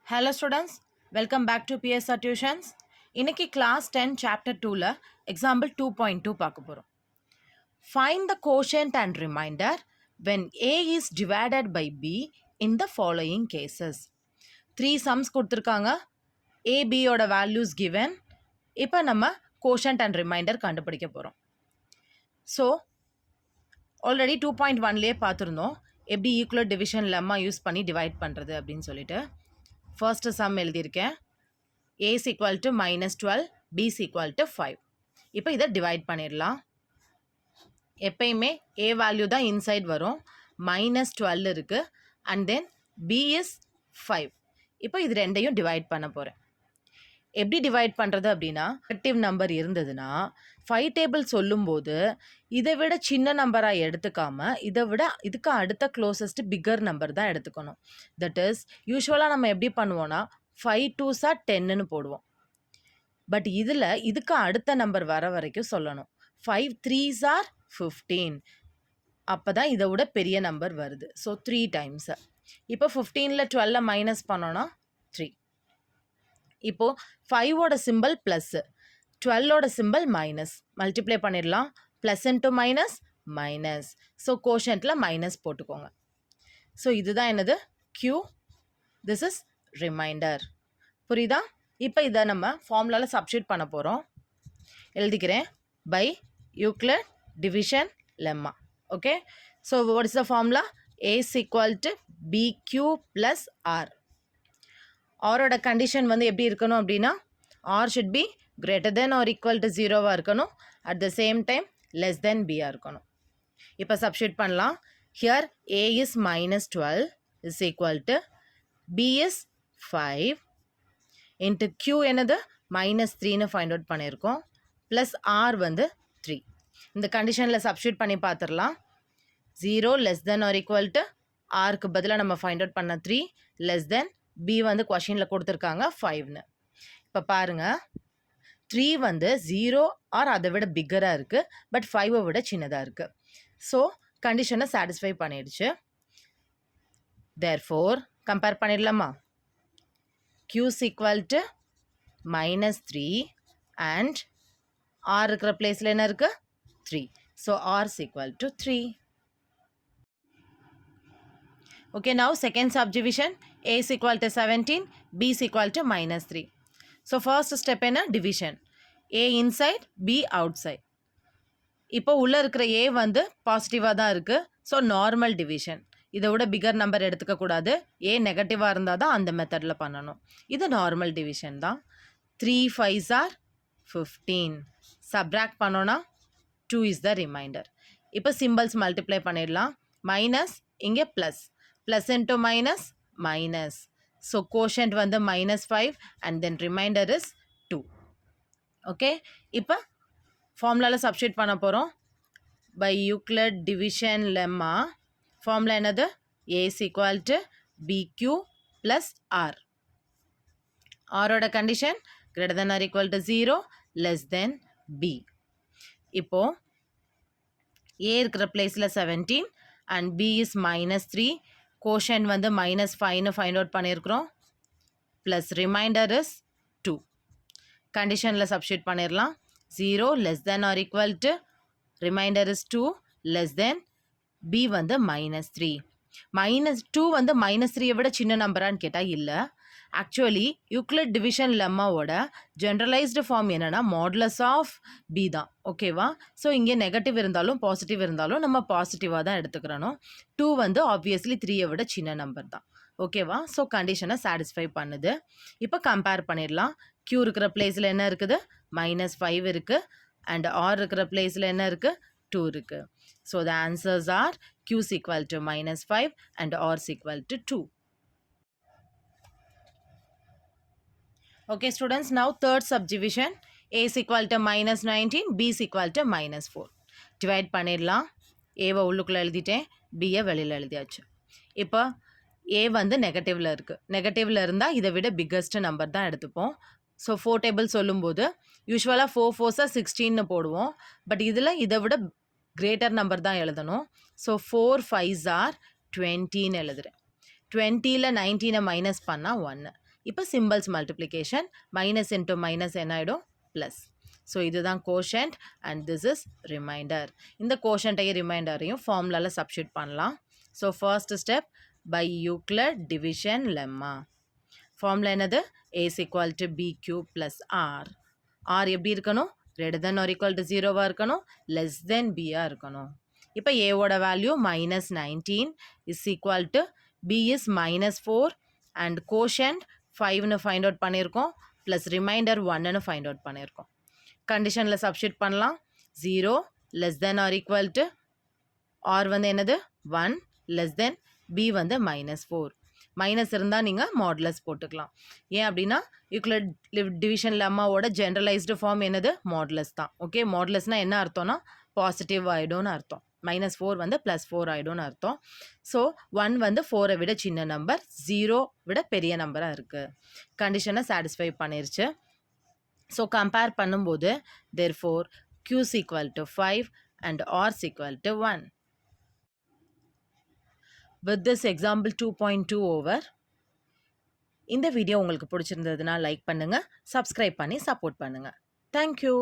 Hello students, welcome back to PSR Tuitions. இன்னைக்கு class 10 chapter 2ல example 2.2 பார்க்க போறோம். Find the quotient and remainder when A is divided by B in the following cases. 3 sums கொடுத்திருக்காங்க. A, B ஓட values given. இப்போ நம்ம quotient and remainder கண்டுபிடிக்க போறோம். So, already 2.1லே பார்த்திருந்தோம். எப்படி ஈக்குவல் டிவிஷன் லெம்மா யூஸ் பண்ணி டிவைட் பண்ணுறது அப்படின்னு சொல்லிட்டு ஃபர்ஸ்ட் சம் எழுதியிருக்கேன். A is equal to -12, B is equal to 5. இப்போ இதை டிவைட் பண்ணிடலாம். எப்பயுமே A வேல்யூ தான் இன்சைட் வரும். -12 இருக்குது அண்ட் தென் B is 5. இப்போ இது ரெண்டையும் டிவைட் பண்ண போகிறேன். எப்படி டிவைட் பண்ணுறது அப்படின்னா நெகட்டிவ் நம்பர் இருந்ததுன்னா 5 டேபிள் சொல்லும்போது இதை விட சின்ன நம்பராக எடுத்துக்காமல் இதை விட இதுக்கு அடுத்த க்ளோசஸ்ட் பிக்கர் நம்பர் தான் எடுத்துக்கணும். தட் இஸ் யூஸ்வலாக நம்ம எப்படி பண்ணுவோன்னா 5 2s are 10ன்னு போடுவோம். பட் இதில் இதுக்கு அடுத்த நம்பர் வர வரைக்கும் சொல்லணும். 5 3s are 15. அப்போ தான் இதை விட பெரிய நம்பர் வருது. So 3 times. இப்போ 15ல் 12 மைனஸ் பண்ணோன்னா 3. இப்போது 5ஓட சிம்பிள் ப்ளஸ்ஸு, 12ஓட சிம்பிள் மைனஸ். மல்டிப்ளை பண்ணிடலாம். Plus into minus minus. So கோஷன்ட்டில் மைனஸ் போட்டுக்கோங்க. ஸோ இதுதான் என்னது Q. This is reminder. புரியுதா? இப்போ இதை நம்ம ஃபார்முலாவில் சப்ஸ்டியூட் பண்ண போகிறோம். எழுதிக்கிறேன். By Euclid division lemma. Okay. So what is the formula? A is equal to BQ plus R. ஆரோட கண்டிஷன் வந்து எப்படி இருக்கணும் அப்படின்னா R should be greater than R equal to 0வாக இருக்கணும். At the same time less than பியாக இருக்கணும். இப்போ சப்ஸ்டியூட் பண்ணலாம். Here A is -12 is equal to B is 5 into Q என்னது -3ன்னு ஃபைண்ட் அவுட் பண்ணியிருக்கோம். ப்ளஸ் R வந்து 3. இந்த கண்டிஷனில் சப்ஸ்டியூட் பண்ணி பார்த்துடலாம். 0 less than R equal to ஆருக்கு பதிலாக நம்ம ஃபைண்ட் அவுட் பண்ண 3 லெஸ் தென் B வந்து கொஷினில் கொடுத்துருக்காங்க 5ன்னு. இப்போ பாருங்கள், 3 வந்து 0 ஆர் அதை விட பிக்கராக இருக்குது. பட் 5ஐ விட சின்னதாக இருக்குது. ஸோ கண்டிஷனை சாட்டிஸ்ஃபை பண்ணிடுச்சு. தேர்ஃபோர் கம்பேர் பண்ணிடலாமா? Q is equal to -3 and R இருக்கிற பிளேஸில் என்ன இருக்குது 3. So R is equal to 3. Okay, now second subdivision. A is equal to 17, B is equal to -3. So first step என்ன? Division. A inside, B outside. இப்போ உள்ளே இருக்கிற A வந்து பாசிட்டிவாக தான் இருக்குது. So normal division. இதை விட பிகர் நம்பர் எடுத்துக்கக்கூடாது. A நெகட்டிவாக இருந்தால் தான் அந்த மெத்தடில் பண்ணணும். இது நார்மல் டிவிஷன் தான். 3 5s are 15. சப்ராக்ட் பண்ணோன்னா 2 is the remainder. இப்போ சிம்பிள்ஸ் மல்டிப்ளை பண்ணிடலாம். மைனஸ் இங்கே plus. Plus into minus minus. So quotient வந்து -5 and then remainder is 2. Okay. இப்போ ஃபார்முலாவில் சப்ஸ்டியூட் பண்ண போகிறோம். By Euclid division lemma formula என்னது? A is equal to BQ plus R. ஆரோட condition greater than R equal to 0 less than B. இப்போது A இருக்கிற பிளேஸில் 17 அண்ட் B is -3. கோஷன் வந்து -5ன்னு ஃபைண்ட் அவுட் பண்ணியிருக்கிறோம். Plus remainder is 2. கண்டிஷனில் substitute பண்ணிடலாம். 0 less than R equal to remainder is 2 less than B வந்து -3. -2 வந்து -3ஐ விட சின்ன நம்பரான்னு கேட்டால் இல்லை. ஆக்சுவலி யூக்ளிட் டிவிஷன் லெம்மாவோட ஜென்ரலைஸ்டு ஃபார்ம் என்னென்னா மாடுலஸ் ஆஃப் B தான். ஓகேவா? ஸோ இங்கே நெகட்டிவ் இருந்தாலும் பாசிட்டிவ் இருந்தாலும் நம்ம பாசிட்டிவாக தான் எடுத்துக்கிறணும். 2 வந்து ஆப்வியஸ்லி 3ஐ விட சின்ன நம்பர் தான். ஓகேவா? ஸோ கண்டிஷனை சாட்டிஸ்ஃபை பண்ணுது. இப்போ கம்பேர் பண்ணிடலாம். Q இருக்கிற பிளேஸில் என்ன இருக்குது? -5 இருக்குது. அண்ட் R இருக்கிற பிளேஸில் என்ன இருக்குது? 2 இருக்குது. So the answers are Q is equal to -5 and R is equal to 2. Okay students, now third subdivision. A is equal to -19, B is equal to -4. Divide பண்ணிடலாம். ஏவை உள்ளுக்குள்ளே எழுதிட்டேன், பியை வெளியில் எழுதியாச்சு. இப்போ A வந்து நெகட்டிவில் இருக்குது. நெகட்டிவில் இருந்தால் இதை விட பிக்கஸ்ட் நம்பர் தான் எடுத்துப்போம். ஸோ 4 டேபிள் சொல்லும்போது யூஸ்வலாக 4 4s are 16ன்னு போடுவோம். பட் இதில் இதை விட கிரேட்டர் நம்பர் தான் எழுதணும். ஸோ 4 5s are 20ன்னு எழுதுகிறேன். 20ல் 19 மைனஸ் பண்ணால் 1. இப்போ simples multiplication minus into minus என்ன ஆகிடும் ப்ளஸ். ஸோ இதுதான் quotient and this is remainder. இந்த கோஷன்ட்டையும் ரிமைண்டரையும் ஃபார்முலாவில் சப்ஸ்டியூட் பண்ணலாம். So first step by Euclid division lemma. Formula என்னது? a is equal to b cube plus r. r எப்படி இருக்கணும்? greater than or equal to 0வா இருக்கணும், less than b-ஆ இருக்கணும். இப்போ a ஓட value minus 19 is equal to b is minus 4 and quotient 5ன்னு find out பண்ணியிருக்கோம் plus remainder 1ன்னு find out பண்ணியிருக்கோம். கண்டிஷனில் சப்ஸ்டியூட் பண்ணலாம். 0 less than or equal to r வந்து என்னது 1 less than b வந்து minus 4. மைனஸ் இருந்தால் நீங்கள் மாடுலஸ் போட்டுக்கலாம். ஏன் அப்படின்னா யூக்ளிட் டிவிஷன் லெம்மாவோட ஜென்ரலைஸ்டு ஃபார்ம் என்னது? மாடுலஸ் தான். ஓகே, மாடுலஸ்னால் என்ன அர்த்தம்னா பாசிட்டிவ் ஆகிடும்னு அர்த்தம். -4 வந்து +4 ஆகிடும்னு அர்த்தம். ஸோ 1 வந்து 4-ஐ விட சின்ன நம்பர், 0 விட பெரிய நம்பராக இருக்குது. கண்டிஷனை சாட்டிஸ்ஃபை பண்ணிருச்சு. ஸோ கம்பேர் பண்ணும்போது therefore q is equal to 5 and r is equal to 1. With this example 2.2 over. இந்த வீடியோ உங்களுக்கு பிடிச்சிருந்ததுன்னா லைக் பண்ணுங்கள், சப்ஸ்கிரைப் பண்ணி சப்போர்ட் பண்ணுங்கள். தேங்க்யூ.